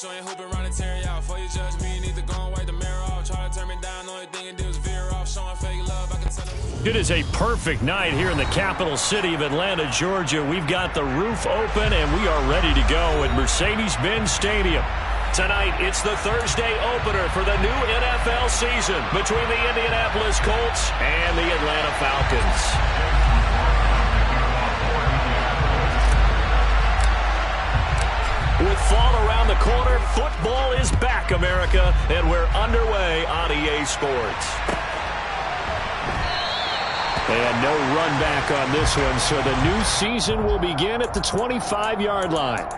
bitch, you ain't hooping around and tear you out. Before you judge me, you need to go and wipe the mirror off. Try to turn me down, only thing you do is veer off. Showing fake love, I can tell it. It is a perfect night here in the capital city of Atlanta, Georgia. We've got the roof open, and we are ready to go at Mercedes-Benz Stadium. Tonight, it's the Thursday opener for the new NFL season between the Indianapolis Colts and the Atlanta Falcons. With fall around the corner, football is back, America, and we're underway on EA Sports. And no run back on this one, so the new season will begin at the 25-yard line.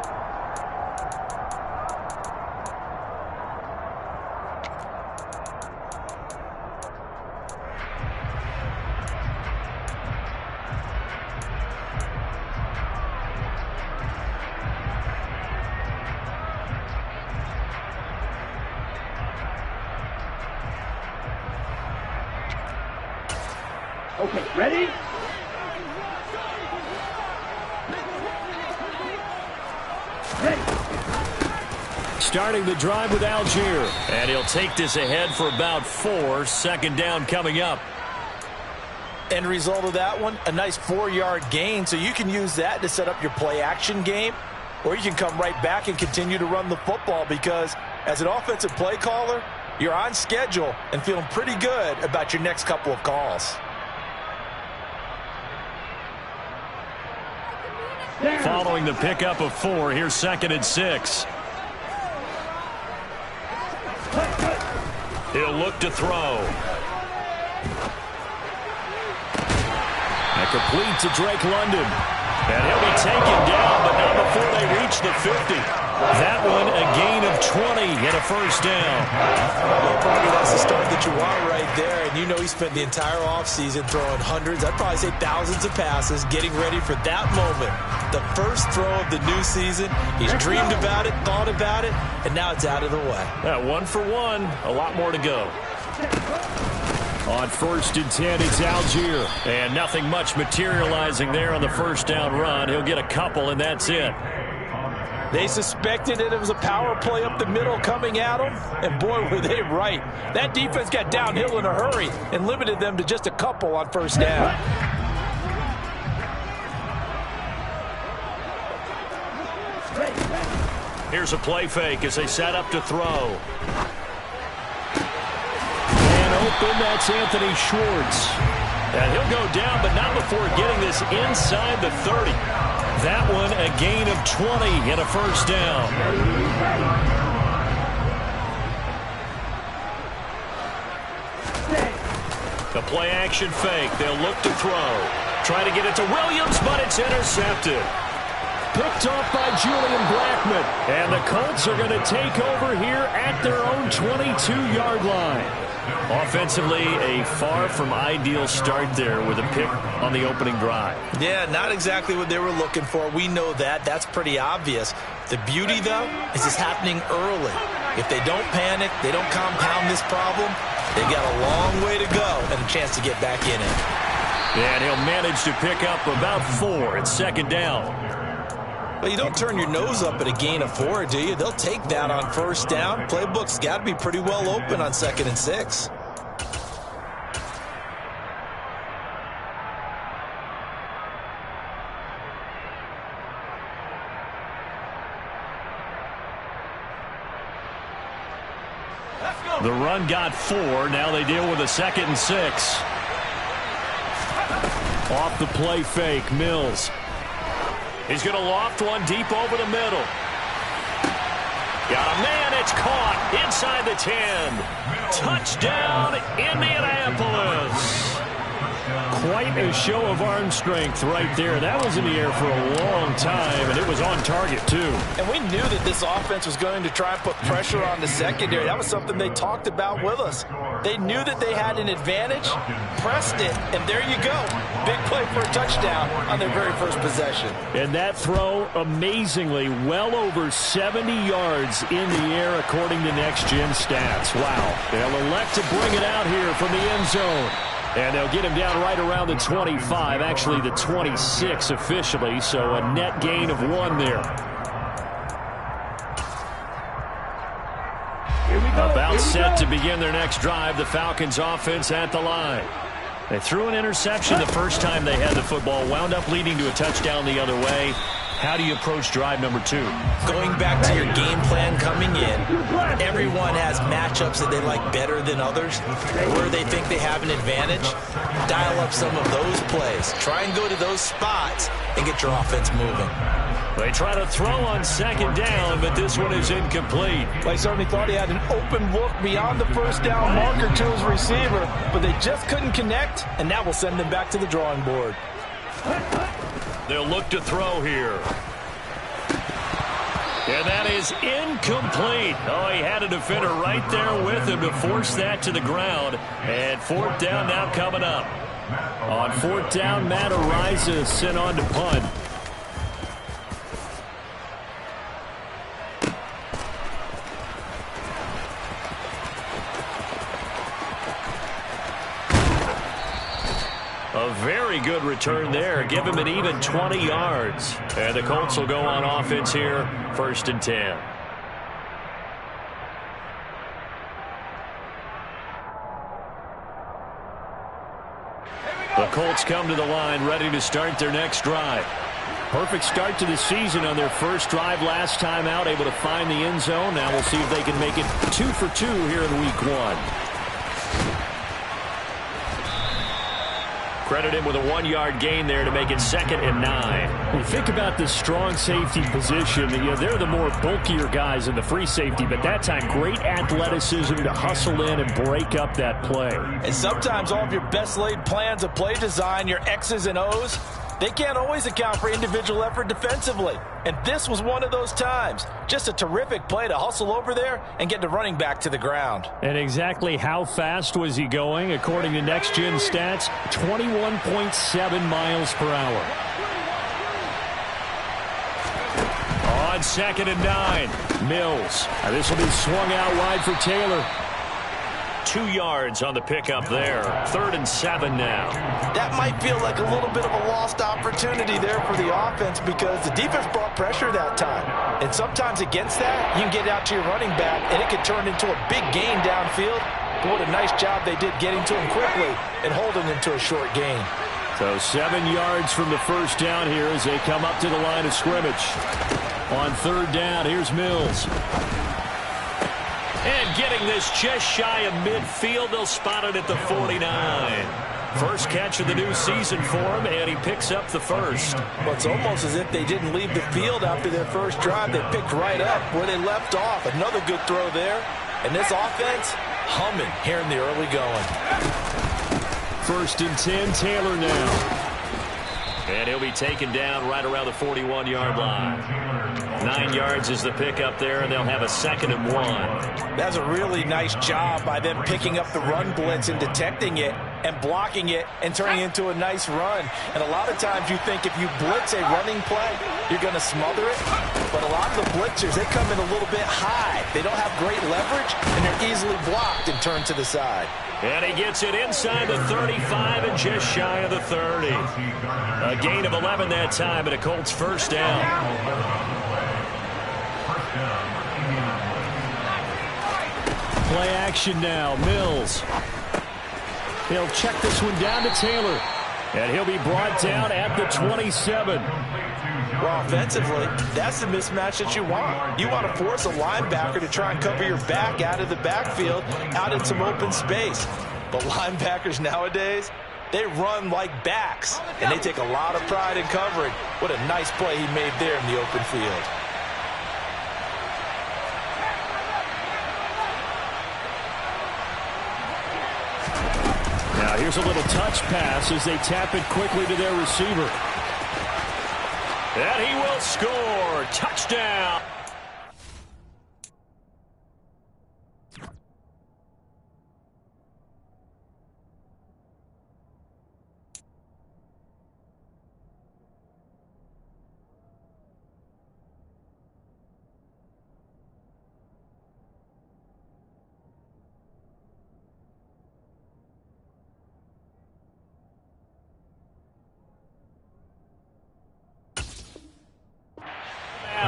Okay, ready? Starting the drive with Algier. And he'll take this ahead for about 4. Second down coming up. End result of that one, a nice 4-yard gain. So you can use that to set up your play-action game. Or you can come right back and continue to run the football because as an offensive play caller, you're on schedule and feeling pretty good about your next couple of calls. Following the pickup of 4, here's 2nd and 6. He'll look to throw. And complete to Drake London. And he'll be taken down, but not before they reach the 50. That one a gain of 20 and a first down. Well, Bobby, that's the start that you want right there. And you know he spent the entire offseason throwing hundreds, I'd probably say thousands of passes, getting ready for that moment. The first throw of the new season. He's dreamed about it, thought about it, and now it's out of the way. Yeah, 1 for 1. A lot more to go. On 1st and 10, it's Algier. And nothing much materializing there on the first down run. He'll get a couple, and that's it. They suspected it was a power play up the middle coming at them, and boy, were they right. That defense got downhill in a hurry and limited them to just a couple on first down. Here's a play fake as they set up to throw. Open, that's Anthony Schwartz. And he'll go down, but not before getting this inside the 30. That one a gain of 20 and a first down. The play action fake. They'll look to throw. Try to get it to Williams, but it's intercepted. Picked off by Julian Blackmon. And the Colts are going to take over here at their own 22-yard line. Offensively, a far from ideal start there with a pick on the opening drive. Yeah, not exactly what they were looking for. We know that. That's pretty obvious. The beauty, though, is it's happening early. If they don't panic, they don't compound this problem, they've got a long way to go and a chance to get back in it. And he'll manage to pick up about 4 at 2nd down. Well, you don't turn your nose up at a gain of 4, do you? They'll take that on first down. Playbook's got to be pretty well open on 2nd and 6. The run got 4. Now they deal with a 2nd and 6. Off the play fake, Mills. He's going to loft one deep over the middle. Got a man, it's caught inside the 10. Touchdown, Indianapolis. Quite a show of arm strength right there. That was in the air for a long time, and it was on target, too. And we knew that this offense was going to try and put pressure on the secondary. That was something they talked about with us. They knew that they had an advantage, pressed it, and there you go. Big play for a touchdown on their very first possession. And that throw, amazingly, well over 70 yards in the air, according to Next Gen Stats. Wow. They'll elect to bring it out here from the end zone. And they'll get him down right around the 25, actually the 26 officially, so a net gain of 1 there. About set to begin their next drive, the Falcons offense at the line. They threw an interception the first time they had the football, wound up leading to a touchdown the other way. How do you approach drive number 2? Going back to your game plan coming in, everyone has matchups that they like better than others, where they think they have an advantage. Dial up some of those plays. Try and go to those spots and get your offense moving. They try to throw on second down, but this one is incomplete. They certainly thought he had an open look beyond the first down marker to his receiver, but they just couldn't connect, and that will send them back to the drawing board. They'll look to throw here. And that is incomplete. Oh, he had a defender right there with him to force that to the ground. And fourth down now coming up. On fourth down, Matt Ariza sent on to punt. A very good return there. Give him an even 20 yards. And the Colts will go on offense here, 1st and 10. The Colts come to the line ready to start their next drive. Perfect start to the season on their first drive last time out, able to find the end zone. Now we'll see if they can make it 2 for 2 here in week 1. Credit him with a 1-yard gain there to make it 2nd and 9. You think about this strong safety position. They're the more bulkier guys in the free safety, but that time great athleticism to hustle in and break up that play. And sometimes all of your best laid plans of play design, your X's and O's, they can't always account for individual effort defensively. And this was one of those times. Just a terrific play to hustle over there and get the running back to the ground. And exactly how fast was he going? According to Next Gen Stats, 21.7 miles per hour. On 2nd and 9, Mills. Now this will be swung out wide for Taylor. 2 yards on the pickup there. 3rd and 7 now. That might feel like a little bit of a lost opportunity there for the offense because the defense brought pressure that time. And sometimes against that, you can get out to your running back, and it can turn into a big gain downfield. But what a nice job they did getting to him quickly and holding him to a short gain. So 7 yards from the first down here as they come up to the line of scrimmage. On 3rd down, here's Mills. And getting this just shy of midfield, they'll spot it at the 49. First catch of the new season for him, and he picks up the first. Well, it's almost as if they didn't leave the field after their first drive. They picked right up where they left off. Another good throw there. And this offense, humming here in the early going. 1st and 10, Taylor now. And he'll be taken down right around the 41-yard line. 9 yards is the pickup there, and they'll have a 2nd and 1. That's a really nice job by them picking up the run blitz and detecting it and blocking it and turning it into a nice run. And a lot of times you think if you blitz a running play, you're going to smother it. But a lot of the blitzers, they come in a little bit high. They don't have great leverage, and they're easily blocked and turned to the side. And he gets it inside the 35 and just shy of the 30. A gain of 11 that time, and a Colts first down. Play action now. Mills. He'll check this one down to Taylor. And he'll be brought down at the 27. Well, offensively, that's the mismatch that you want. You want to force a linebacker to try and cover your back out of the backfield, out in some open space. But linebackers nowadays, they run like backs, and they take a lot of pride in covering. What a nice play he made there in the open field. Now here's a little touch pass as they tap it quickly to their receiver. And he will score. Touchdown.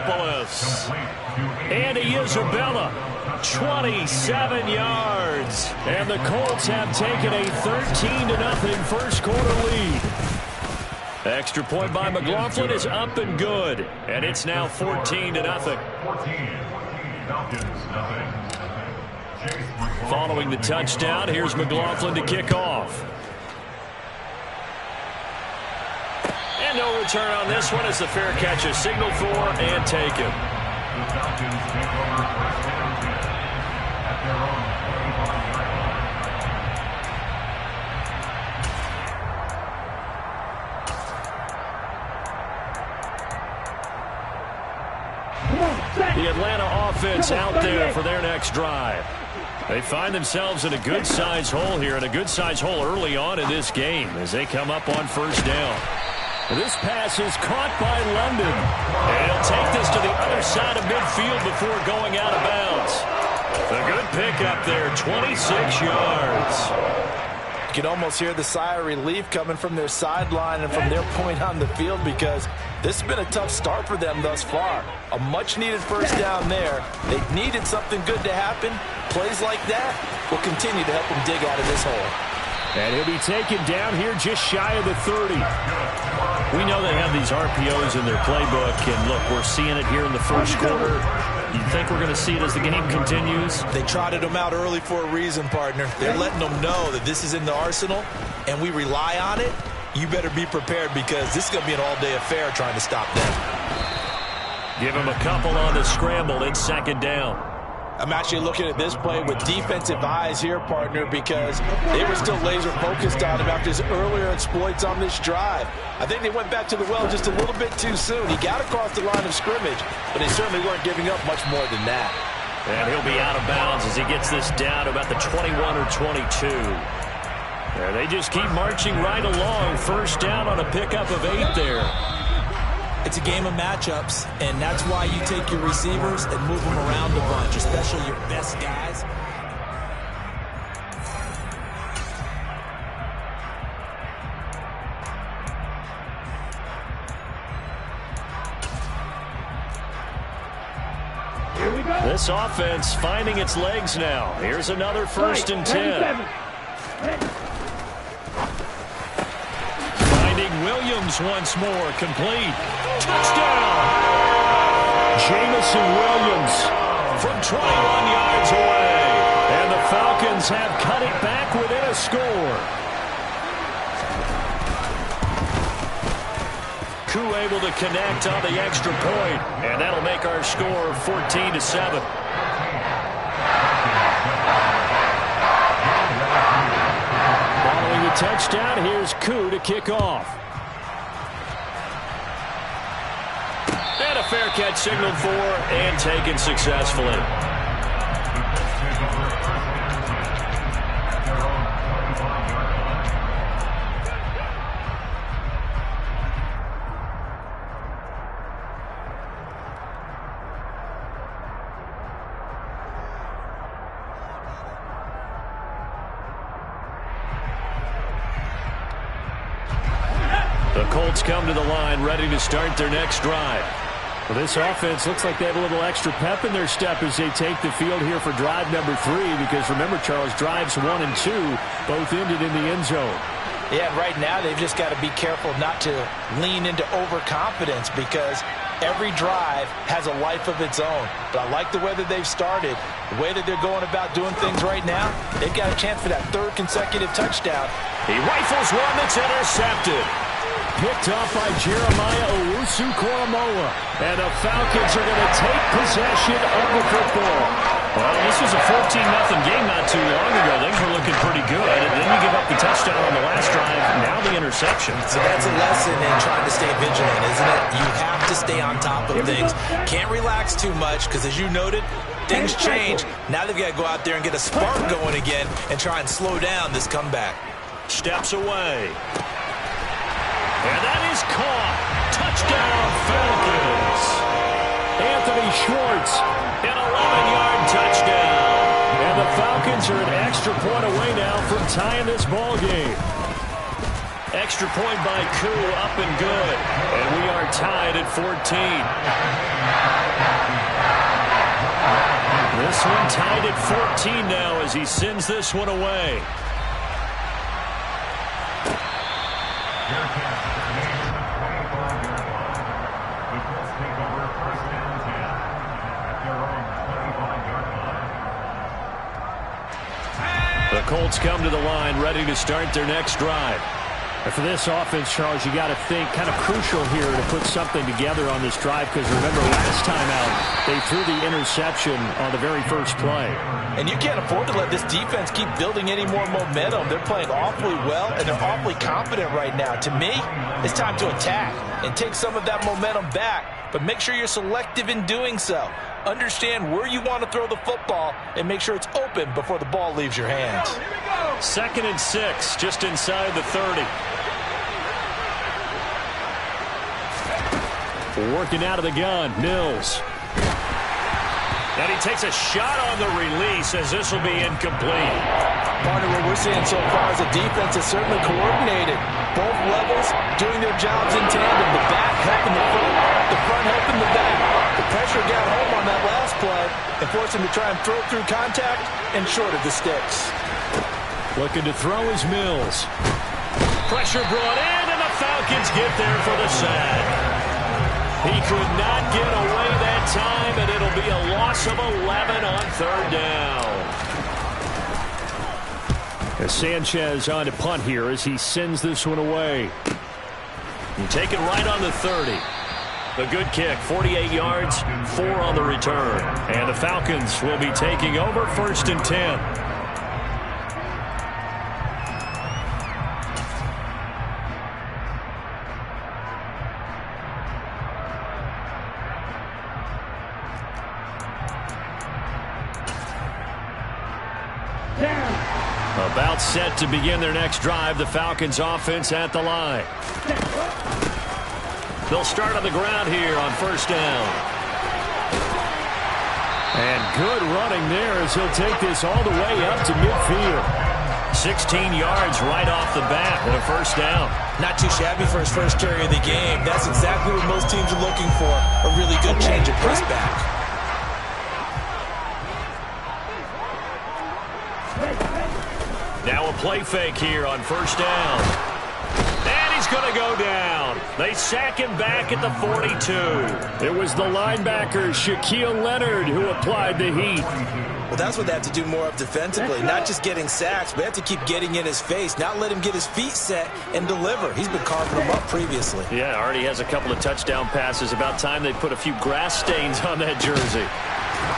Anthopoulos. Andy Isabella, 27 yards. And the Colts have taken a 13-0 first quarter lead. Extra point by McLaughlin is up and good. And it's now 14-0. Following the touchdown, here's McLaughlin to kick off. And no return on this one as the fair catch is signaled for and taken. The Atlanta offense out there for their next drive. They find themselves in a good-sized hole here, and a good-sized hole early on in this game as they come up on first down. This pass is caught by London. And he'll take this to the other side of midfield before going out of bounds. A good pickup there, 26 yards. You can almost hear the sigh of relief coming from their sideline and from their point on the field, because this has been a tough start for them thus far. A much-needed first down there. They needed something good to happen. Plays like that will continue to help them dig out of this hole. And he'll be taken down here just shy of the 30. We know they have these RPOs in their playbook, and look, we're seeing it here in the first quarter. You think we're going to see it as the game continues? They trotted them out early for a reason, partner. They're letting them know that this is in the arsenal, and we rely on it. You better be prepared, because this is going to be an all-day affair trying to stop them. Give him a couple on the scramble. It's second down. I'm actually looking at this play with defensive eyes here, partner, because they were still laser focused on him after his earlier exploits on this drive. I think they went back to the well just a little bit too soon. He got across the line of scrimmage, but they certainly weren't giving up much more than that. And he'll be out of bounds as he gets this down to about the 21 or 22. And they just keep marching right along. First down on a pickup of 8 there. It's a game of matchups, and that's why you take your receivers and move them around a bunch, especially your best guys. This offense finding its legs now. Here's another 1st and 10. Williams once more, complete. Touchdown! Jamison Williams from 21 yards away. And the Falcons have cut it back within a score. Koo able to connect on the extra point, and that'll make our score 14-7. Following the touchdown, here's Koo to kick off. And a fair catch signaled for and taken successfully. The Colts come to the line, ready to start their next drive. Well, this offense looks like they have a little extra pep in their step as they take the field here for drive number 3, because remember, Charles, drives 1 and 2 both ended in the end zone. Yeah, right now they've just got to be careful not to lean into overconfidence, because every drive has a life of its own. But I like the way that they've started, the way that they're going about doing things right now. They've got a chance for that 3rd consecutive touchdown. He rifles one that's intercepted. Picked off by Jeremiah Owusu-Koramoah. And the Falcons are going to take possession of the football. Well, this was a 14-0 game not too long ago. Things were looking pretty good. And then you give up the touchdown on the last drive. Now the interception. So that's a lesson in trying to stay vigilant, isn't it? You have to stay on top of things. Can't relax too much, because as you noted, things change. Now they've got to go out there and get a spark going again and try and slow down this comeback. Steps away. And that is caught. Touchdown, Falcons. Anthony Schwartz. An 11-yard touchdown. And the Falcons are an extra point away now from tying this ball game. Extra point by Koo, up and good. And we are tied at 14. This one tied at 14 now as he sends this one away. The Colts come to the line, ready to start their next drive. And for this offense, Charles, you got to think kind of crucial here to put something together on this drive, because remember last time out, they threw the interception on the very first play. And you can't afford to let this defense keep building any more momentum. They're playing awfully well, and they're awfully confident right now. To me, it's time to attack and take some of that momentum back, but make sure you're selective in doing so. Understand where you want to throw the football and make sure it's open before the ball leaves your hands. 2nd and 6, just inside the 30. Working out of the gun, Mills. And he takes a shot on the release as this will be incomplete. Partner, what we're seeing so far is the defense is certainly coordinated. Both levels doing their jobs in tandem. The back helping the front helping the back. The pressure got home on that last play and forced him to try and throw through contact and short of the sticks. Looking to throw is Mills. Pressure brought in, and the Falcons get there for the sack. He could not get away that time, and it'll be a loss of 11 on 3rd down. As Sanchez on to punt here as he sends this one away. You take it right on the 30. A good kick, 48 yards, 4 on the return. And the Falcons will be taking over 1st and 10. About set to begin their next drive, the Falcons offense at the line. They'll start on the ground here on 1st down. And good running there as he'll take this all the way up to midfield. 16 yards right off the bat and a 1st down. Not too shabby for his first carry of the game. That's exactly what most teams are looking for, a really good change of pace back. Now a play fake here on 1st down. And he's going to go down. They sack him back at the 42. It was the linebacker, Shaquille Leonard, who applied the heat. Well, that's what they have to do more of defensively. Not just getting sacks, but they have to keep getting in his face. Not let him get his feet set and deliver. He's been carving them up previously. Yeah, already has a couple of touchdown passes. About time they put a few grass stains on that jersey.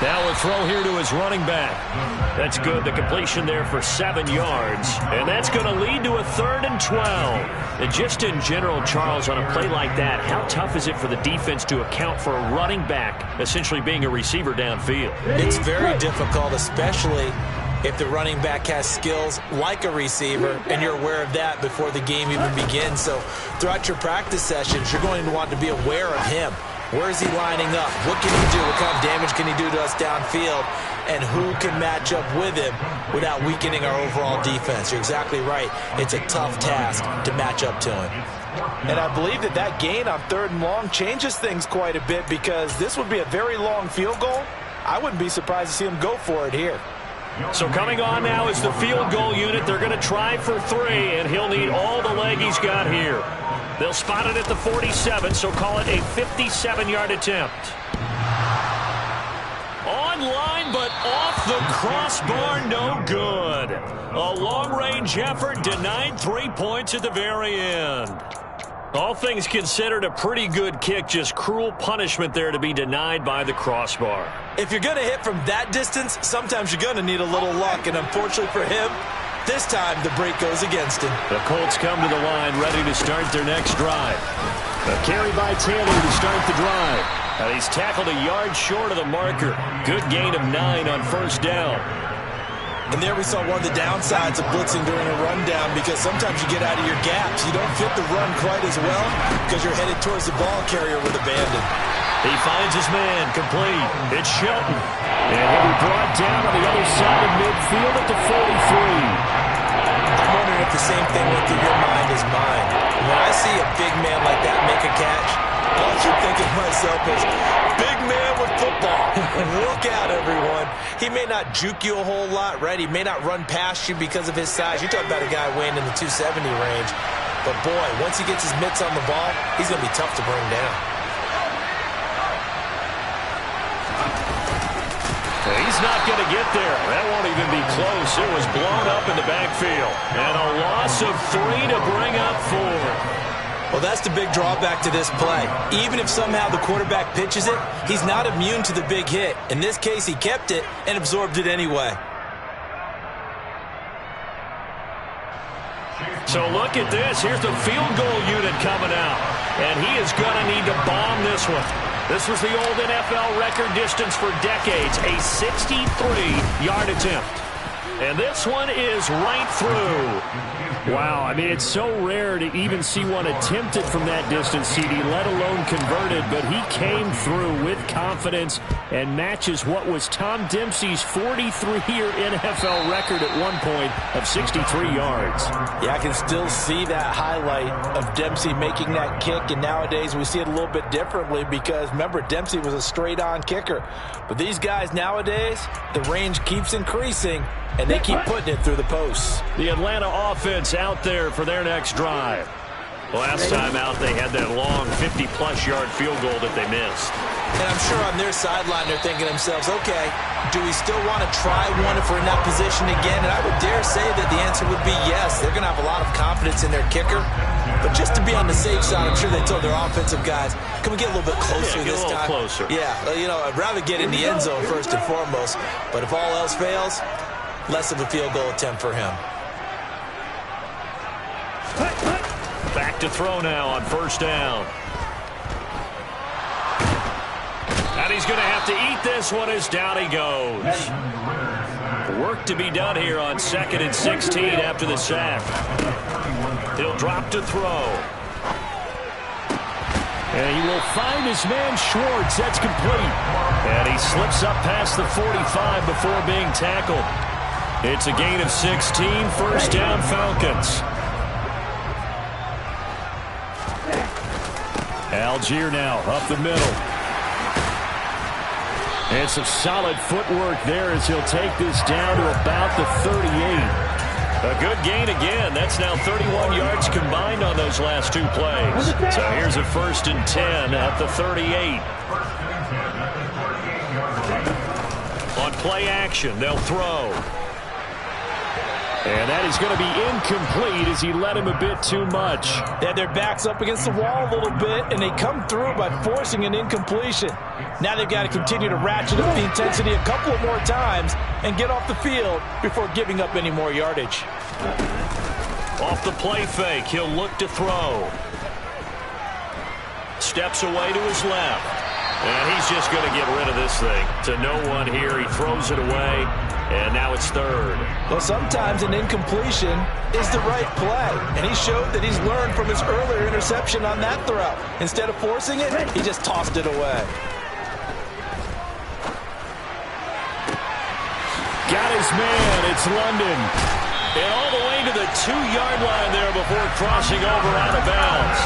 Now a throw here to his running back. That's good. The completion there for 7 yards. And that's going to lead to a 3rd and 12. And just in general, Charles, on a play like that, how tough is it for the defense to account for a running back essentially being a receiver downfield? It's very difficult, especially if the running back has skills like a receiver, and you're aware of that before the game even begins. So throughout your practice sessions, you're going to want to be aware of him. Where is he lining up? What can he do? What kind of damage can he do to us downfield? And who can match up with him without weakening our overall defense? You're exactly right. It's a tough task to match up to him. And I believe that gain on 3rd and long changes things quite a bit, because this would be a very long field goal. I wouldn't be surprised to see him go for it here. So coming on now is the field goal unit. They're going to try for 3, and he'll need all the leg he's got here. They'll spot it at the 47, so call it a 57-yard attempt. Online, but off the crossbar, no good. A long-range effort denied 3 points at the very end. All things considered, a pretty good kick, just cruel punishment there to be denied by the crossbar. If you're going to hit from that distance, sometimes you're going to need a little luck, and unfortunately for him, this time, the break goes against him. The Colts come to the line, ready to start their next drive. A carry by Taylor to start the drive. And he's tackled a yard short of the marker. Good gain of 9 on 1st down. And there we saw one of the downsides of blitzing during a rundown, because sometimes you get out of your gaps. You don't fit the run quite as well because you're headed towards the ball carrier with abandon. He finds his man, complete. It's Shelton. And he'll be brought down on the other side of midfield at the 43. I'm wondering if the same thing went through your mind as mine. When I see a big man like that make a catch, all I keep thinking to myself is, big man with football. Look out, everyone. He may not juke you a whole lot, right? He may not run past you because of his size. You're talking about a guy weighing in the 270 range. But, boy, once he gets his mitts on the ball, he's going to be tough to bring down. He's not going to get there. That won't even be close. It was blown up in the backfield. And a loss of 3 to bring up 4. Well, that's the big drawback to this play. Even if somehow the quarterback pitches it, he's not immune to the big hit. In this case, he kept it and absorbed it anyway. So look at this. Here's the field goal unit coming out. And he is going to need to bomb this one. This was the old NFL record distance for decades, a 63-yard attempt. And this one is right through. Wow, I mean, it's so rare to even see one attempted from that distance, CD, let alone converted, but he came through with confidence and matches what was Tom Dempsey's 43-year NFL record at one point of 63 yards. Yeah, I can still see that highlight of Dempsey making that kick, and nowadays we see it a little bit differently because, remember, Dempsey was a straight-on kicker. But these guys nowadays, the range keeps increasing, and they keep putting it through the posts. The Atlanta offense out there for their next drive. Last time out, they had that long 50-plus yard field goal that they missed. And I'm sure on their sideline they're thinking to themselves, okay, do we still want to try one if we're in that position again? And I would dare say that the answer would be yes. They're going to have a lot of confidence in their kicker. But just to be on the safe side, I'm sure they told their offensive guys, can we get a little bit closer this time? Closer. Yeah, you know, I'd rather get in the end zone first and foremost. But if all else fails, less of a field goal attempt for him. Back to throw now on first down. And he's going to have to eat this one as down he goes. Work to be done here on 2nd and 16 after the sack. He'll drop to throw. And he will find his man Schwartz. That's complete. And he slips up past the 45 before being tackled. It's a gain of 16, first down Falcons. Algier now up the middle. And some solid footwork there as he'll take this down to about the 38. A good gain again. That's now 31 yards combined on those last two plays. So here's a 1st and 10 at the 38. On play action, they'll throw. And that is going to be incomplete as he led him a bit too much. They had their backs up against the wall a little bit, and they come through by forcing an incompletion. Now they've got to continue to ratchet up the intensity a couple of more times and get off the field before giving up any more yardage. Off the play fake, he'll look to throw. Steps away to his left. And he's just going to get rid of this thing. To no one here, he throws it away. And now it's 3rd. Well, sometimes an incompletion is the right play. And he showed that he's learned from his earlier interception on that throw. Instead of forcing it, he just tossed it away. Got his man. It's London. And all the way to the 2-yard line there before crossing over out of bounds.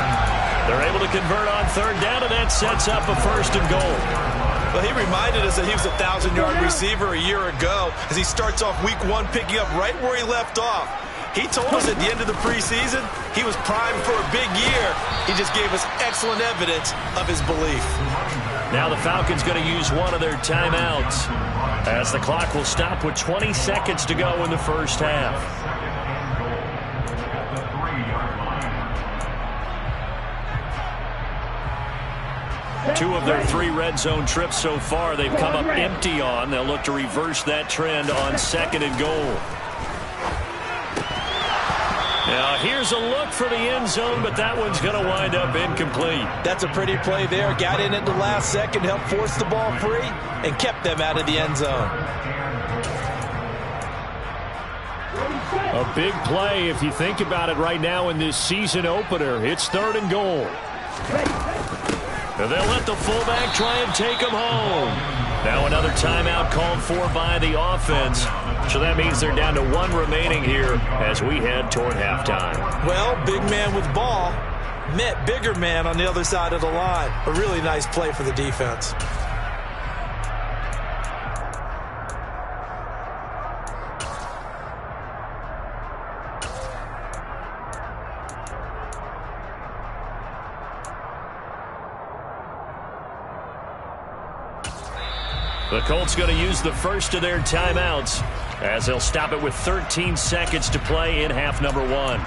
They're able to convert on 3rd down, and that sets up a 1st and goal. Well, he reminded us that he was a 1,000-yard receiver a year ago as he starts off week 1 picking up right where he left off. He told us at the end of the preseason he was primed for a big year. He just gave us excellent evidence of his belief. Now the Falcons going to use one of their timeouts as the clock will stop with 20 seconds to go in the first half. Two of their 3 red zone trips so far they've come up empty on. They'll look to reverse that trend on 2nd and goal. Now here's a look for the end zone, but that one's going to wind up incomplete. That's a pretty play there. Got in at the last second, helped force the ball free, and kept them out of the end zone. A big play if you think about it right now in this season opener. It's 3rd and goal. And they'll let the fullback try and take him home. Now another timeout called for by the offense. So that means they're down to one remaining here as we head toward halftime. Well, big man with ball met bigger man on the other side of the line. A really nice play for the defense. The Colts going to use the first of their timeouts as they'll stop it with 13 seconds to play in half number one.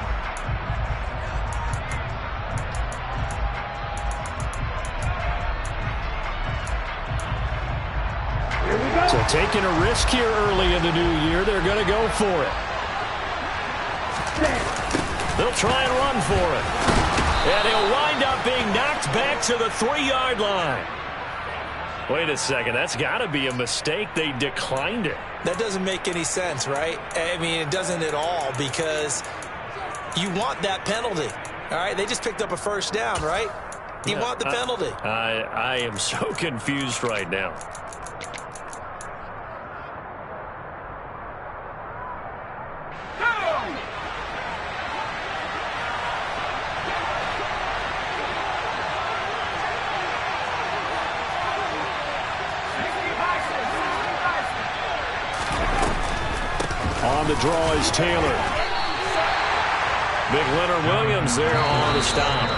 So taking a risk here early in the new year, they're going to go for it. They'll try and run for it. And he'll wind up being knocked back to the 3-yard line. Wait a second, that's got to be a mistake. They declined it. That doesn't make any sense, right? I mean, it doesn't at all, because you want that penalty. All right, they just picked up a first down, right? You want the penalty. I am so confused right now. On the draw is Taylor. Big Leonard Williams there on the stop.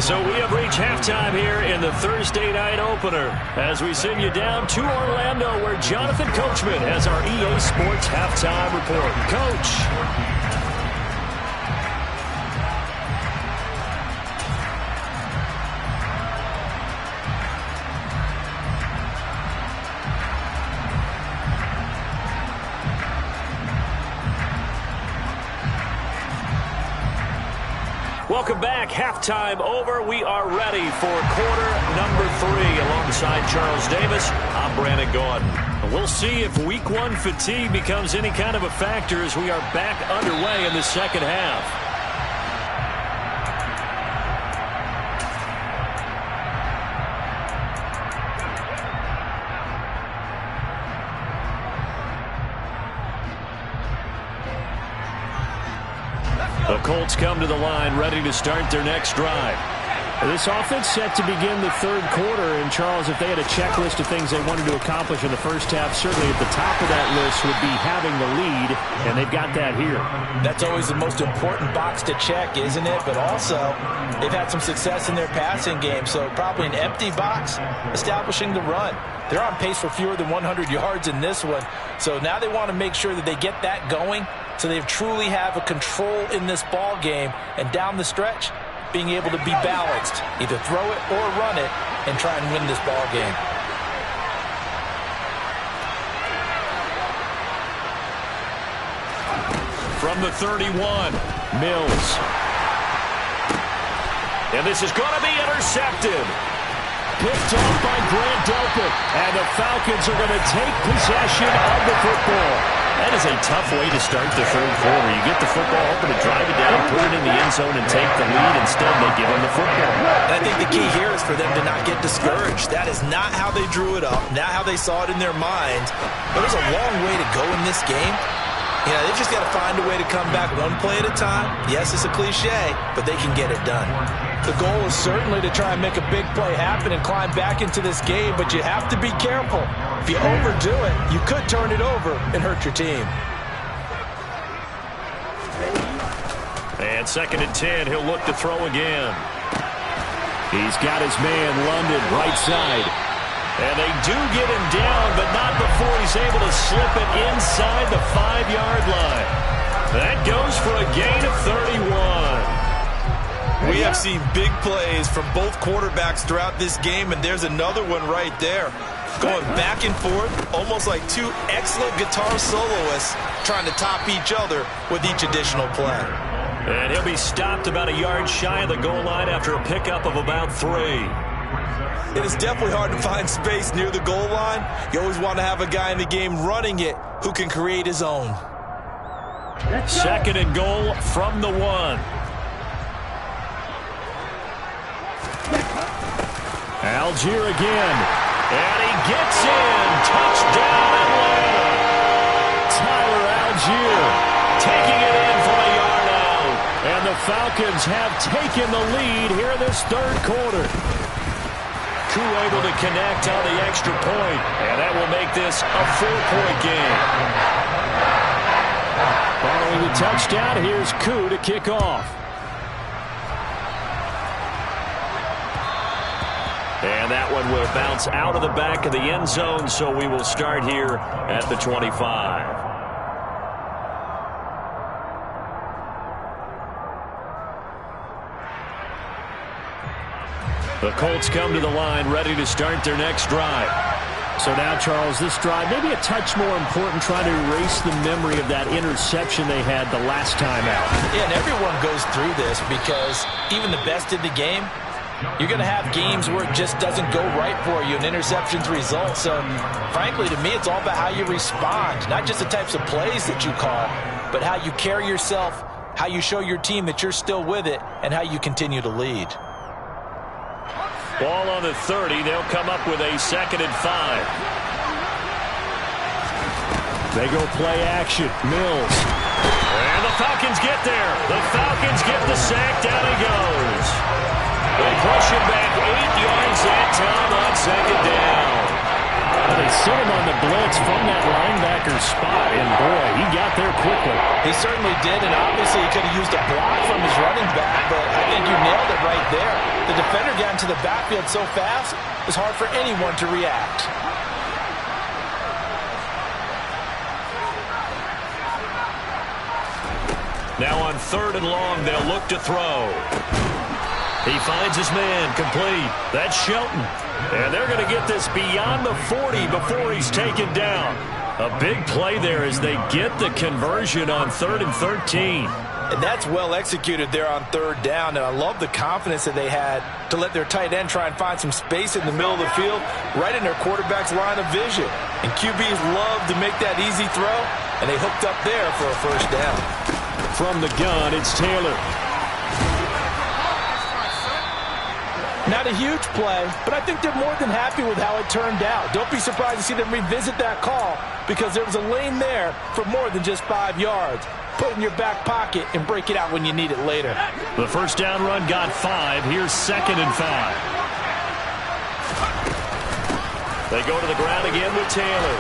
So we have reached halftime here in the Thursday night opener as we send you down to Orlando, where Jonathan Coachman has our EA Sports halftime report. Coach. Welcome back. Halftime over. We are ready for quarter number 3. Alongside Charles Davis, I'm Brandon Gordon. We'll see if week 1 fatigue becomes any kind of a factor as we are back underway in the second half. The Colts come to the line ready to start their next drive. This offense set to begin the third quarter. And, Charles, if they had a checklist of things they wanted to accomplish in the first half, certainly at the top of that list would be having the lead, and they've got that here. That's always the most important box to check, isn't it? But also, they've had some success in their passing game, so probably an empty box establishing the run. They're on pace for fewer than 100 yards in this one, so now they want to make sure that they get that going so they truly have a control in this ball game, and down the stretch, being able to be balanced, either throw it or run it, and try and win this ball game. From the 31, Mills. And this is going to be intercepted. Picked off by Grant Delpit. And the Falcons are going to take possession of the football. That is a tough way to start the third quarter. You get the football open to drive it down, put it in the end zone, and take the lead. Instead, they give them the football. And I think the key here is for them to not get discouraged. That is not how they drew it up, not how they saw it in their minds. But there's a long way to go in this game. You know, they've just got to find a way to come back one play at a time. Yes, it's a cliche, but they can get it done. The goal is certainly to try and make a big play happen and climb back into this game, but you have to be careful. If you overdo it, you could turn it over and hurt your team. And 2nd and 10, he'll look to throw again. He's got his man London right side. And they do get him down, but not before he's able to slip it inside the 5-yard line. That goes for a gain of 31. We have seen big plays from both quarterbacks throughout this game, and there's another one right there. Going back and forth, almost like two excellent guitar soloists trying to top each other with each additional play. And he'll be stopped about a yard shy of the goal line after a pickup of about 3. It is definitely hard to find space near the goal line. You always want to have a guy in the game running it who can create his own. 2nd and goal from the 1. Algier again. And he gets in. Touchdown, Atlanta. Tyler Algier taking it in from a yard out. And the Falcons have taken the lead here in this third quarter. Koo able to connect on the extra point. And that will make this a 4-point game. Following the touchdown, here's Koo to kick off. And that one will bounce out of the back of the end zone, so we will start here at the 25. The Colts come to the line, ready to start their next drive. So now, Charles, this drive maybe a touch more important, trying to erase the memory of that interception they had the last time out. Yeah, and everyone goes through this because even the best in the game, you're going to have games where it just doesn't go right for you, and interceptions result. So, frankly, to me, it's all about how you respond, not just the types of plays that you call, but how you carry yourself, how you show your team that you're still with it, and how you continue to lead. Ball on the 30. They'll come up with a 2nd and 5. They go play action. Mills. And the Falcons get there. The Falcons get the sack. Down he goes. They push him back 8 yards that time on 2nd down. They sent him on the blitz from that linebacker spot, and boy, he got there quickly. He certainly did, and obviously he could have used a block from his running back, but I think you nailed it right there. The defender got into the backfield so fast, it's hard for anyone to react. Now on 3rd and long, they'll look to throw. He finds his man, complete. That's Shelton. And they're going to get this beyond the 40 before he's taken down. A big play there as they get the conversion on 3rd and 13. And that's well executed there on 3rd down. And I love the confidence that they had to let their tight end try and find some space in the middle of the field, right in their quarterback's line of vision. And QBs love to make that easy throw, and they hooked up there for a 1st down. From the gun, it's Taylor. Not a huge play, but I think they're more than happy with how it turned out. Don't be surprised to see them revisit that call because there was a lane there for more than just 5 yards. Put it in your back pocket and break it out when you need it later. The 1st down run got 5. Here's 2nd and 5. They go to the ground again with Taylor.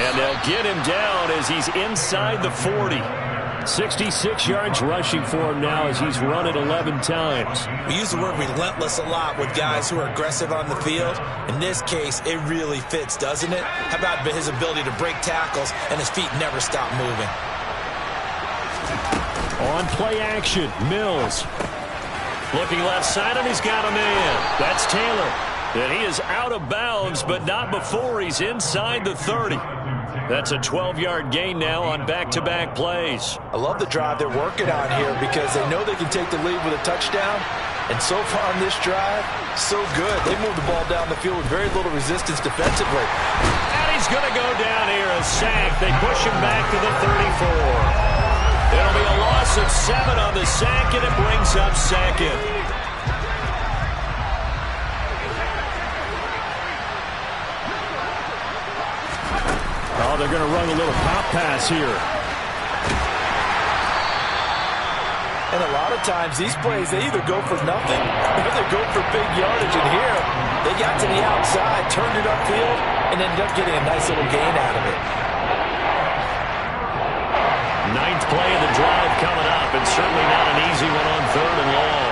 And they'll get him down as he's inside the 40. 66 yards rushing for him now as he's run it 11 times. We use the word relentless a lot with guys who are aggressive on the field. In this case, it really fits, doesn't it? How about his ability to break tackles and his feet never stop moving? On play action, Mills. Looking left side, and he's got a man. That's Taylor. And he is out of bounds, but not before he's inside the 30. That's a 12-yard gain now on back-to-back plays. I love the drive they're working on here because they know they can take the lead with a touchdown. And so far on this drive, so good. They move the ball down the field with very little resistance defensively. And he's going to go down here, a sack. They push him back to the 34. It'll be a loss of 7 on the sack, and it brings up 2nd. Oh, they're going to run a little pop pass here. And a lot of times, these plays, they either go for nothing or they go for big yardage. And here, they got to the outside, turned it upfield, and ended up getting a nice little gain out of it. 9th play of the drive coming up, and certainly not an easy one on 3rd and long.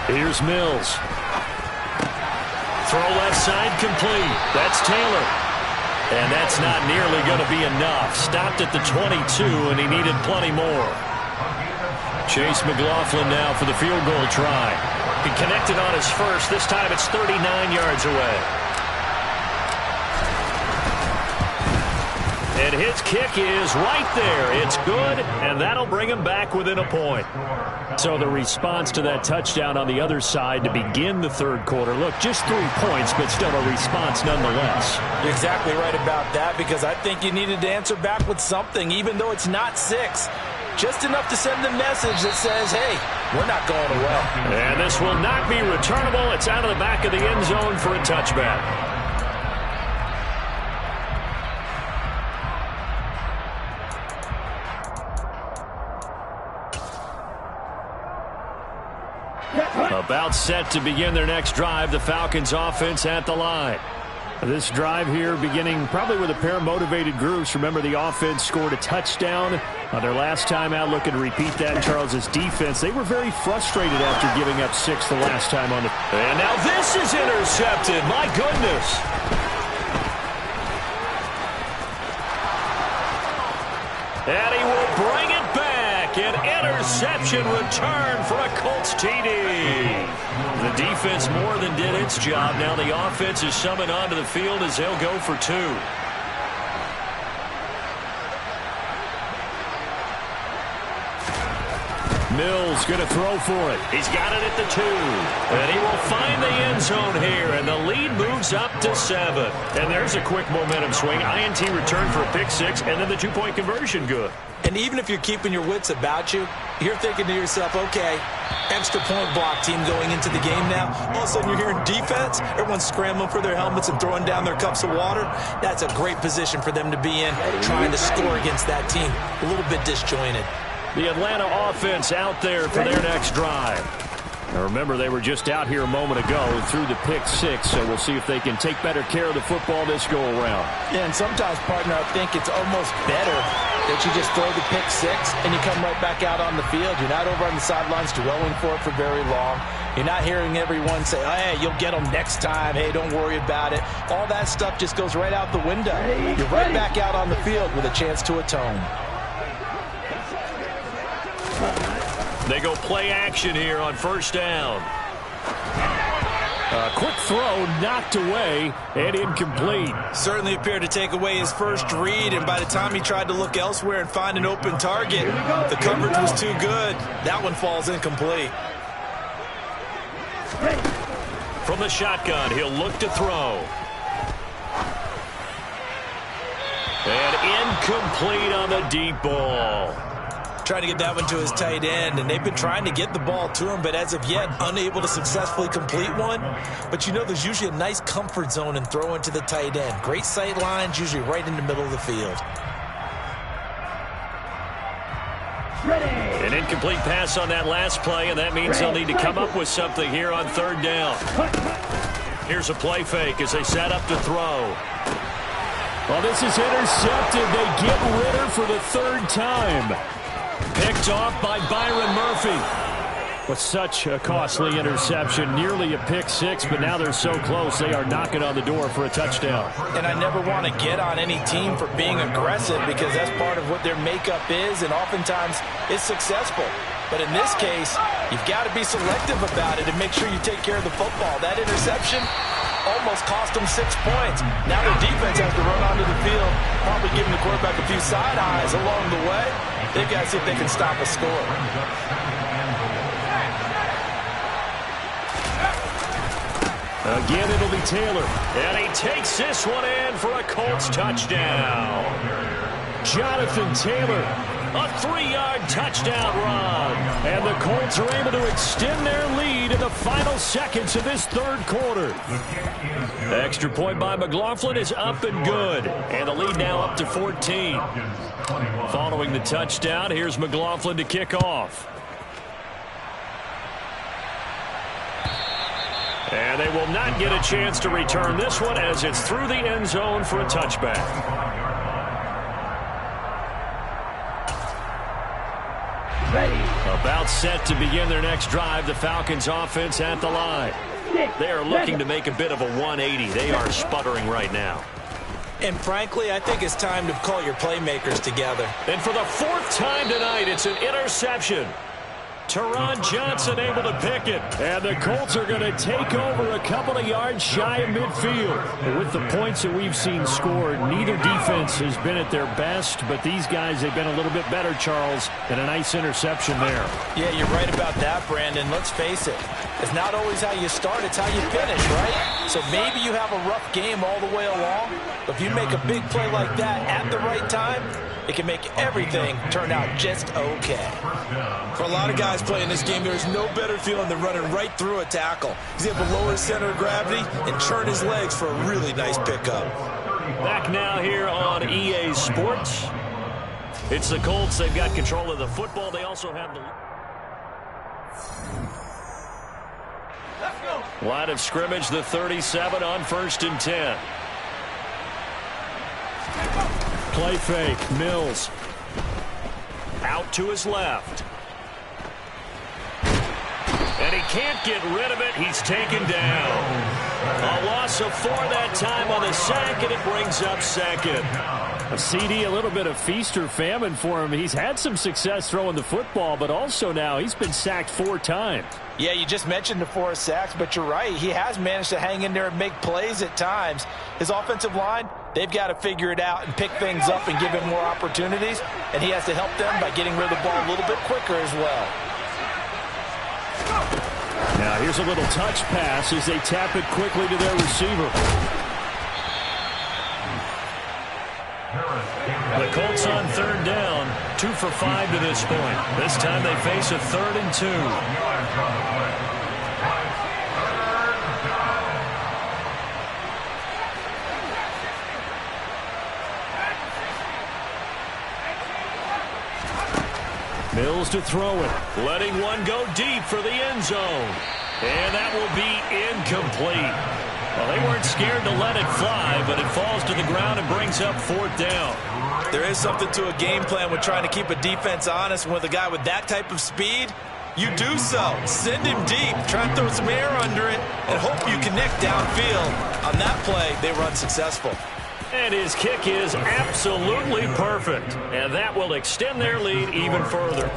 Here's Mills. Throw left side complete. That's Taylor. And that's not nearly going to be enough. Stopped at the 22, and he needed plenty more. Chase McLaughlin now for the field goal try. He connected on his first. This time it's 39 yards away. And his kick is right there. It's good, and that'll bring him back within a point. So the response to that touchdown on the other side to begin the third quarter. Look, just 3 points, but still a response nonetheless. You're exactly right about that, because I think you needed to answer back with something, even though it's not 6. Just enough to send a message that says, hey, we're not going away. And this will not be returnable. It's out of the back of the end zone for a touchback. About set to begin their next drive, the Falcons offense at the line. This drive here beginning probably with a pair of motivated groups. Remember, the offense scored a touchdown on their last time out. Looking to repeat that. Charles's defense, they were very frustrated after giving up 6 the last time on the... And now this is intercepted. My goodness. And he will bring it back. An interception return for a Colts TD. The defense more than did its job. Now the offense is summoned onto the field as they'll go for 2. Mills going to throw for it. He's got it at the 2. And he will find the end zone here. And the lead moves up to 7. And there's a quick momentum swing. INT return for a pick 6. And then the 2-point conversion good. And even if you're keeping your wits about you, you're thinking to yourself, okay, extra point block team going into the game now. All of a sudden you're hearing defense. Everyone's scrambling for their helmets and throwing down their cups of water. That's a great position for them to be in, trying to score against that team. A little bit disjointed. The Atlanta offense out there for their next drive. Now remember, they were just out here a moment ago through the pick 6, so we'll see if they can take better care of the football this go-around. Yeah, and sometimes, partner, I think it's almost better that you just throw the pick 6 and you come right back out on the field. You're not over on the sidelines dwelling for it for very long. You're not hearing everyone say, oh, hey, you'll get them next time. Hey, don't worry about it. All that stuff just goes right out the window. You're right back out on the field with a chance to atone. They go play action here on first down. A quick throw knocked away and incomplete. Certainly appeared to take away his first read, and by the time he tried to look elsewhere and find an open target, the coverage was too good. That one falls incomplete. From the shotgun, he'll look to throw. And incomplete on the deep ball. Trying to get that one to his tight end, and they've been trying to get the ball to him, but as of yet, unable to successfully complete one. But you know, there's usually a nice comfort zone in throwing to the tight end. Great sight lines, usually right in the middle of the field. An incomplete pass on that last play, and that means they'll need to come up with something here on third down. Here's a play fake as they set up to throw. Well, this is intercepted. They get Ritter for the 3rd time. Picked off by Byron Murphy. With such a costly interception, nearly a pick 6, but now they're so close they are knocking on the door for a touchdown. And I never want to get on any team for being aggressive, because that's part of what their makeup is, and oftentimes it's successful. But in this case, you've got to be selective about it and make sure you take care of the football. That interception almost cost them 6 points. Now their defense has to run onto the field, probably giving the quarterback a few side eyes along the way. They've got to see if they can stop a score. Again, it'll be Taylor. And he takes this one in for a Colts touchdown. Jonathan Taylor, a 3-yard touchdown run. And the Colts are able to extend their lead in the final seconds of this third quarter. Extra point by McLaughlin is up and good. And the lead now up to 14. Following the touchdown, here's McLaughlin to kick off. And they will not get a chance to return this one as it's through the end zone for a touchback. About set to begin their next drive, the Falcons offense at the line. They are looking to make a bit of a 180. They are sputtering right now. And frankly, I think it's time to call your playmakers together. And for the 4th time tonight, it's an interception. Teron Johnson able to pick it. And the Colts are going to take over a couple of yards shy of midfield. And with the points that we've seen scored, neither defense has been at their best, but these guys have been a little bit better, Charles, and a nice interception there. Yeah, you're right about that, Brandon. Let's face it. It's not always how you start, it's how you finish, right? So maybe you have a rough game all the way along, but if you make a big play like that at the right time, it can make everything turn out just okay. For a lot of guys playing this game, there's no better feeling than running right through a tackle. He's able to lower his center of gravity and turn his legs for a really nice pickup. Back now here on EA Sports. It's the Colts. They've got control of the football. They also have the line of scrimmage, the 37 on 1st and 10. Play fake. Mills. Out to his left. And he can't get rid of it. He's taken down. A loss of 4 that time on the sack, and it brings up 2nd. A CD, a little bit of feast or famine for him. He's had some success throwing the football, but also now he's been sacked 4 times. Yeah, you just mentioned the 4 sacks, but you're right. He has managed to hang in there and make plays at times. His offensive line, they've got to figure it out and pick things up and give him more opportunities, and he has to help them by getting rid of the ball a little bit quicker as well. Now here's a little touch pass as they tap it quickly to their receiver. The Colts on 3rd down, 2 for 5 to this point. This time they face a 3rd and 2. Mills to throw it. Letting one go deep for the end zone. And that will be incomplete. Well, they weren't scared to let it fly, but it falls to the ground and brings up 4th down. There is something to a game plan with trying to keep a defense honest. With a guy with that type of speed, you do so. Send him deep. Try and throw some air under it and hope you connect downfield. On that play, they were unsuccessful. And his kick is absolutely perfect. And that will extend their lead even further.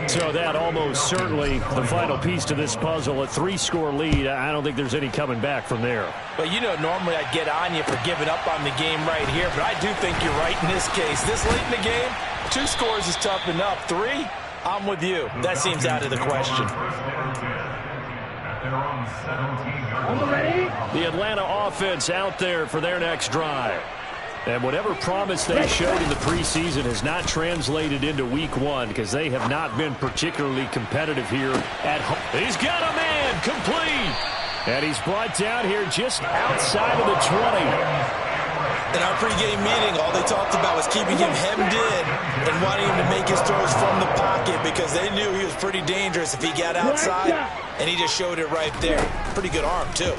So that almost certainly the final piece to this puzzle, a 3-score lead. I don't think there's any coming back from there. But, you know, normally I'd get on you for giving up on the game right here, but I do think you're right in this case. This late in the game, 2 scores is tough enough. 3, I'm with you. That seems out of the question. The Atlanta offense out there for their next drive. And whatever promise they showed in the preseason has not translated into week 1 because they have not been particularly competitive here at home. He's got a man complete. And he's brought down here just outside of the 20. In our pregame meeting, all they talked about was keeping him hemmed in and wanting him to make his throws from the pocket because they knew he was pretty dangerous if he got outside, and he just showed it right there. Pretty good arm, too.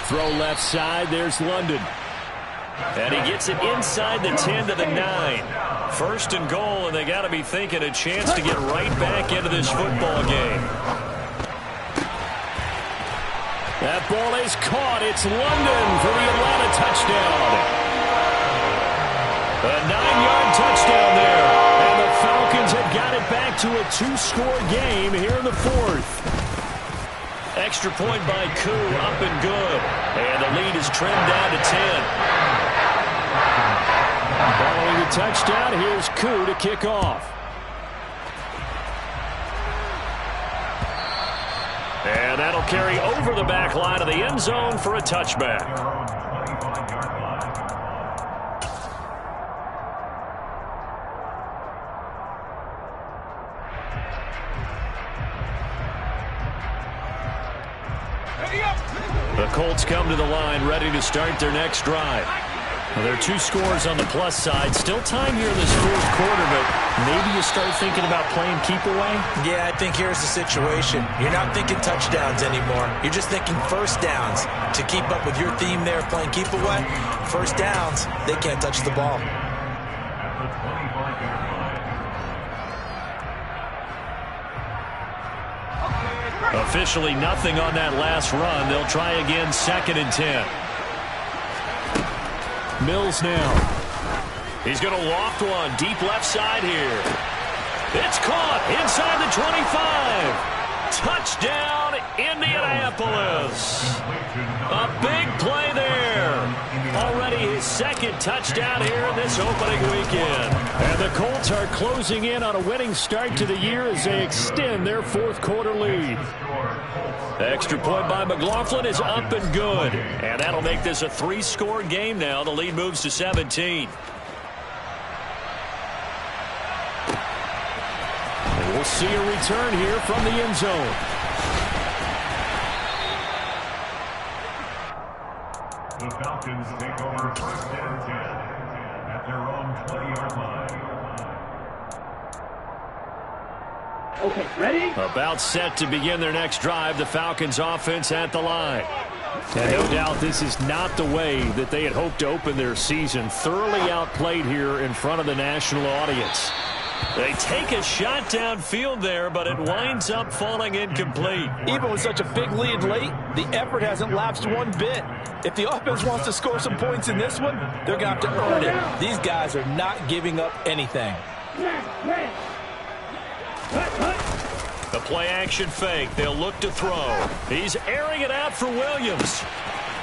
Throw left side, there's London. And he gets it inside the 10 to the 9. 1st and goal, and they got to be thinking a chance to get right back into this football game. That ball is caught. It's London for the Atlanta touchdown. A 9-yard touchdown there. And the Falcons have got it back to a 2-score game here in the 4th. Extra point by Koo, up and good. And the lead is trimmed down to 10. Following the touchdown, here's Koo to kick off. And that'll carry over the back line of the end zone for a touchback. The Colts come to the line ready to start their next drive. Well, there are 2 scores on the plus side. Still time here in this 4th quarter, but maybe you start thinking about playing keep away? Yeah, I think here's the situation. You're not thinking touchdowns anymore. You're just thinking 1st downs. To keep up with your theme there, playing keep away, 1st downs, they can't touch the ball. Officially nothing on that last run. They'll try again 2nd and 10. Mills now. He's going to loft one deep left side here. It's caught inside the 25. Touchdown, Indianapolis. A big play there. Already his second touchdown here in this opening weekend. And the Colts are closing in on a winning start to the year as they extend their fourth quarter lead. The extra point by McLaughlin is up and good. And that'll make this a 3-score game now. The lead moves to 17. And we'll see a return here from the end zone. The Falcons take over first and 10 at their own 20-yard line. Okay, ready? About set to begin their next drive, the Falcons offense at the line. And no doubt this is not the way that they had hoped to open their season. Thoroughly outplayed here in front of the national audience. They take a shot downfield there, but it winds up falling incomplete. Even with such a big lead late, the effort hasn't lapsed one bit. If the offense wants to score some points in this one, they're going to have to earn it. These guys are not giving up anything. The play-action fake. They'll look to throw. He's airing it out for Williams.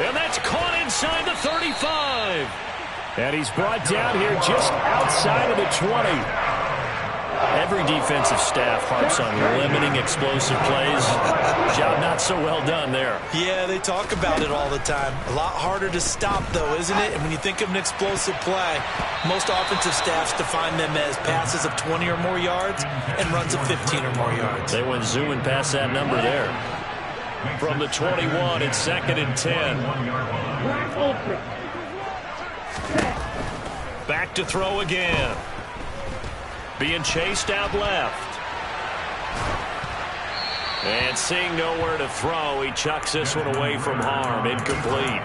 And that's caught inside the 35. And he's brought down here just outside of the 20. Every defensive staff harps on limiting explosive plays. Job not so well done there. Yeah, they talk about it all the time. A lot harder to stop, though, isn't it? And when you think of an explosive play, most offensive staffs define them as passes of 20 or more yards and runs of 15 or more yards. They went zooming past that number there. From the 21, it's 2nd and 10. Back to throw again. Being chased out left. And seeing nowhere to throw, he chucks this one away from harm. Incomplete.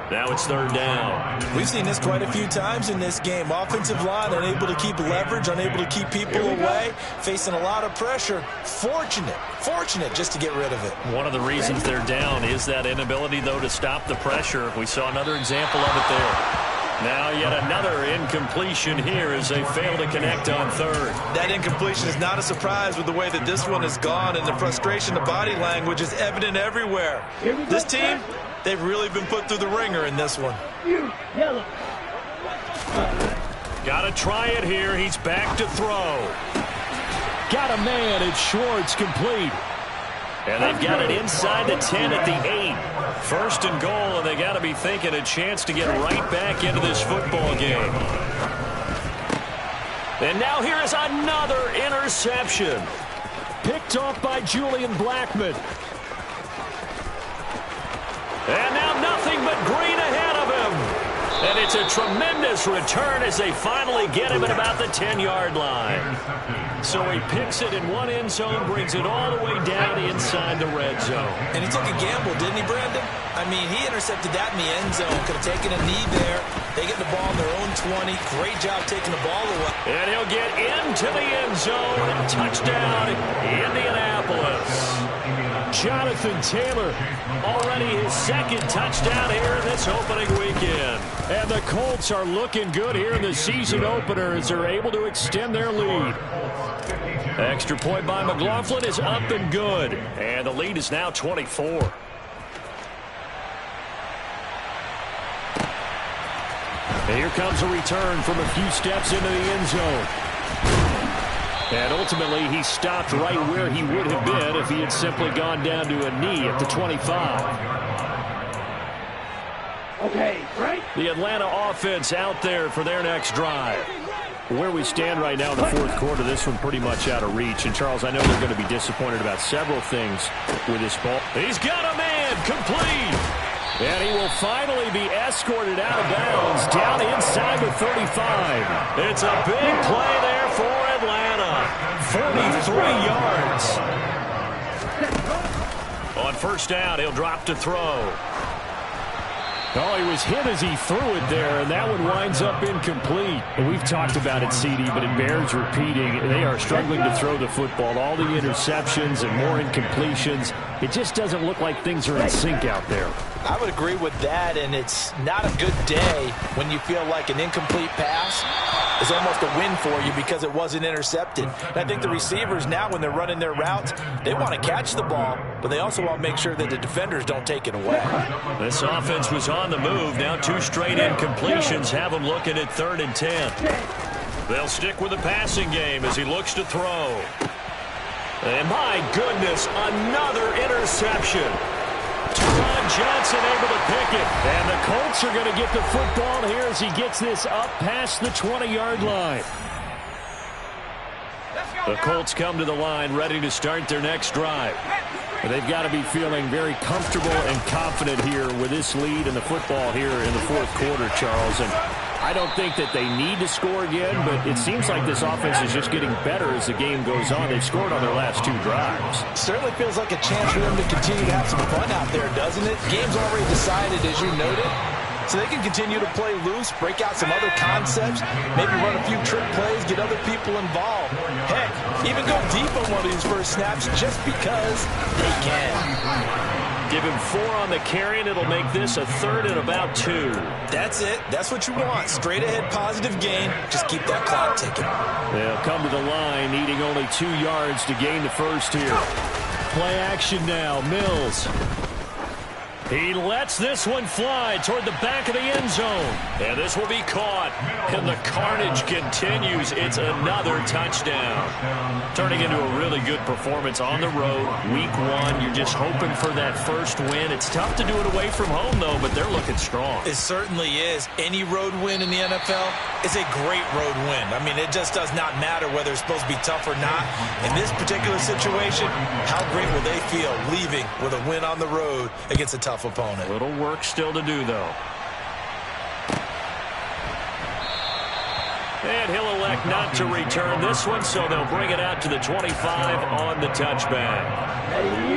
Now it's 3rd down. We've seen this quite a few times in this game. Offensive line unable to keep leverage, unable to keep people away, facing a lot of pressure. Fortunate just to get rid of it. One of the reasons they're down is that inability, though, to stop the pressure. We saw another example of it there. Now yet another incompletion here as they fail to connect on 3rd. That incompletion is not a surprise with the way that this one has gone, and the frustration, the body language is evident everywhere. This team, they've really been put through the ringer in this one. Got to try it here. He's back to throw. Got a man. It's Schwartz, complete. And they've got it inside the 10 at the 8. 1st and goal, and they got to be thinking a chance to get right back into this football game. And now here is another interception. Picked off by Julian Blackman. And now nothing but green ahead of him. And it's a tremendous return as they finally get him at about the 10-yard line. So he picks it in one end zone, brings it all the way down inside the red zone. And he took a gamble, didn't he, Brandon? I mean, he intercepted that in the end zone. Could have taken a knee there. They get the ball in their own 20. Great job taking the ball away. And he'll get into the end zone. Touchdown, Indianapolis. Jonathan Taylor, already his 2nd touchdown here in this opening weekend. And the Colts are looking good here in the season opener as they're able to extend their lead. Extra point by McLaughlin is up and good. And the lead is now 24. And here comes a return from a few steps into the end zone. And ultimately, he stopped right where he would have been if he had simply gone down to a knee at the 25. Okay, right? The Atlanta offense out there for their next drive. Where we stand right now in the fourth quarter, this one pretty much out of reach. And, Charles, I know they're going to be disappointed about several things with this ball. He's got a man complete. And he will finally be escorted out of bounds down inside the 35. It's a big play there for Atlanta. 43 yards. On 1st down, he'll drop to throw. Oh, he was hit as he threw it there, and that one winds up incomplete. And we've talked about it, CD, but it bears repeating. They are struggling to throw the football. All the interceptions and more incompletions. It just doesn't look like things are in sync out there. I would agree with that, and it's not a good day when you feel like an incomplete pass is almost a win for you because it wasn't intercepted. And I think the receivers now, when they're running their routes, they want to catch the ball, but they also want to make sure that the defenders don't take it away. This offense was on the move. Now 2 straight incompletions have them looking at 3rd and 10. They'll stick with the passing game as he looks to throw. And my goodness, another interception. Teron Johnson able to pick it. And the Colts are going to get the football here as he gets this up past the 20-yard line. The Colts come to the line ready to start their next drive. They've got to be feeling very comfortable and confident here with this lead in the football here in the 4th quarter, Charles. And I don't think that they need to score again, but it seems like this offense is just getting better as the game goes on. They've scored on their last 2 drives. Certainly feels like a chance for them to continue to have some fun out there, doesn't it? Game's already decided, as you noted. So they can continue to play loose, break out some other concepts, maybe run a few trick plays, get other people involved. Heck, even go deep on one of these first snaps just because they can. Give him 4 on the carry, and it'll make this a 3rd and about 2. That's it. That's what you want. Straight ahead positive gain. Just keep that clock ticking. They'll come to the line, needing only 2 yards to gain the first here. Play action now. Mills. He lets this one fly toward the back of the end zone. And this will be caught. And the carnage continues. It's another touchdown. Turning into a really good performance on the road. Week 1, you're just hoping for that first win. It's tough to do it away from home, though, but they're looking strong. It certainly is. Any road win in the NFL is a great road win. I mean, it just does not matter whether it's supposed to be tough or not. In this particular situation, how great will they feel leaving with a win on the road against a tough opponent? Little work still to do, though. And he'll elect not to return this one, so they'll bring it out to the 25 on the touchback.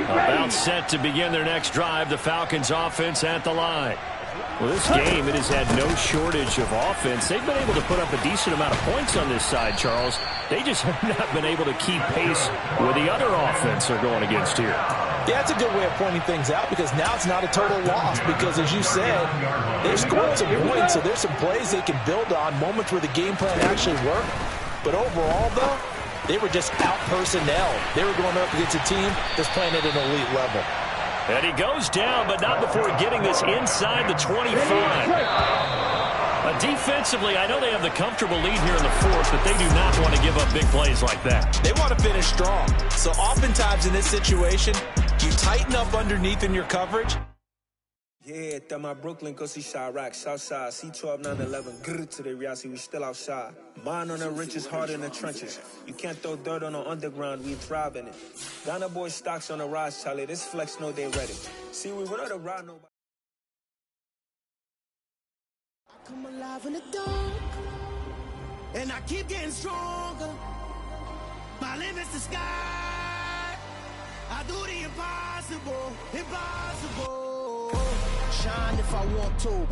About set to begin their next drive, the Falcons offense at the line. Well, this game, it has had no shortage of offense. They've been able to put up a decent amount of points on this side, Charles. They just have not been able to keep pace with the other offense they're going against here. Yeah, that's a good way of pointing things out because now it's not a total loss because, as you said, they've scored some points, so there's some plays they can build on, moments where the game plan actually worked. But overall, though, they were just out-personnel. They were going up against a team that's playing at an elite level. And he goes down, but not before getting this inside the 25. Defensively, I know they have the comfortable lead here in the 4th, but they do not want to give up big plays like that. They want to finish strong. So oftentimes in this situation, you tighten up underneath in your coverage. Yeah, that my Brooklyn, go see Chirac, Southside, C12, 911, grr to the reality, we still outside. Mine on the riches, hard in the trenches. You can't throw dirt on the underground, we thrive in it. Ghana boys stocks on the rise, Charlie, this flex know they ready. See, we went on the ride, nobody. I come alive in the dark, and I keep getting stronger. My limit's the sky. I do the impossible, impossible. Shine if I want to.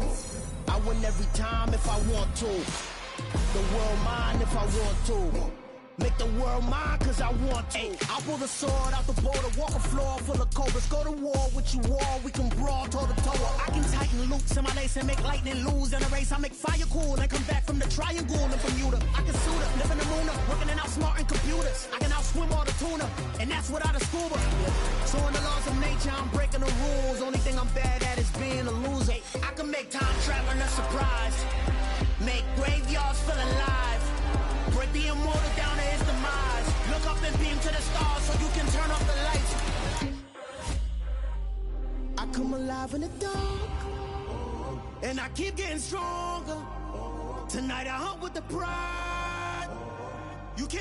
I win every time if I want to. The world mine if I want to. Make the world mine cause I want to. I pull the sword out the border, walk a floor full of cobras. Go to war with you all, we can brawl toe to toe. I can tighten loops in my lace and make lightning lose in a race. I make fire cool and come back from the triangle in Bermuda. I can suit up, live in the moon up, working and outsmarting computers. I can outswim all the tuna, and that's without a scuba. So in the laws of nature, I'm breaking the rules. Only thing I'm bad at is being a loser. I can make time traveling a surprise. Make graveyards feel alive. Break the immortal down to his demise. Look up and beam to the stars so you can turn off the lights. I come alive in the dark, and I keep getting stronger. Tonight I hunt with the pride.